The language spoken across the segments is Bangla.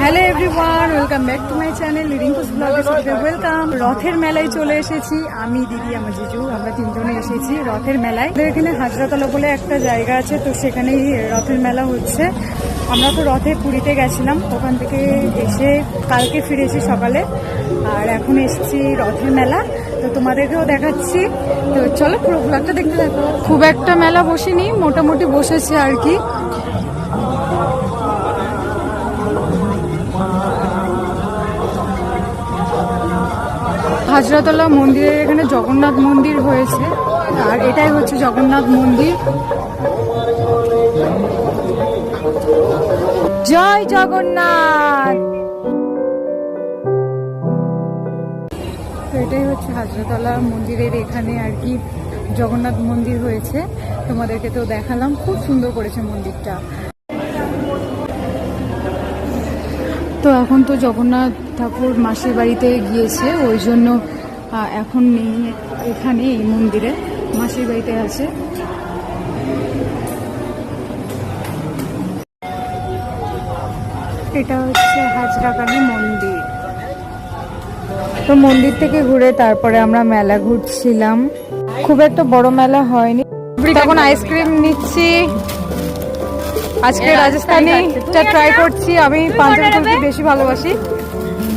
Hello everyone, welcome back to my channel Rinku's ব্লগে। ওয়েলকাম। রথের মেলায় চলে এসেছি আমি, দিদি, আমার জিজু, আমরা তিনজনে এসেছি রথের মেলায়। এখানে হাজরাতলা বলে একটা জায়গা আছে, তো সেখানেই রথের মেলা হচ্ছে। আমরা তো রথে পুরীতে গেছিলাম, ওখান থেকে এসে কালকে ফিরেছি সকালে, আর এখন এসেছি রথের মেলা, তো তোমাদেরকেও দেখাচ্ছি। তো চলো পুরো ব্লগটা দেখতে থাকো। খুব একটা মেলা বসেনি, মোটামুটি বসেছে আর কি। হাজরাতলা মন্দিরের এখানে জগন্নাথ মন্দির হয়েছে, আর এটাই হচ্ছে জগন্নাথ মন্দির। জয় জগন্নাথ। তো এটাই হচ্ছে হাজরাতলা মন্দিরের এখানে আর কি জগন্নাথ মন্দির হয়েছে, তোমাদেরকে তো দেখালাম, খুব সুন্দর করেছে মন্দিরটা। তো এখন তো জগন্নাথ ঠাকুর মাসির বাড়িতে গিয়েছে, ওই জন্য এখন নেই এখানে, এই মন্দিরে মাসির বাড়িতে আছে। এটা হচ্ছে হাজরাকালী মন্দির। তো মন্দির থেকে ঘুরে তারপরে আমরা মেলা ঘুরছিলাম। খুব একটা বড় মেলা হয়নি। এখন আইসক্রিম নিচ্ছি, আজকে রাজস্থানিটা ট্রাই করছি। আমি পাঞ্জাবি কুলফি বেশি ভালোবাসি,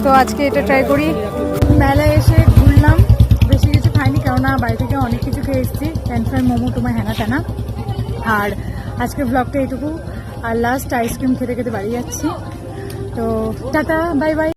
তো আজকে এটা ট্রাই করি। মেলায় এসে ঘুরলাম, বেশি কিছু খাইনি, কেননা বাড়ি থেকে অনেক কিছু খেয়ে এসেছি, ফ্রেঞ্চ ফ্রাই, মোমো টোমা, হেনা তেনা। আর আজকের ব্লগটা এইটুকু, আর লাস্ট আইসক্রিম খেতে খেতে বাড়ি যাচ্ছি। তো টাটা, বাই বাই।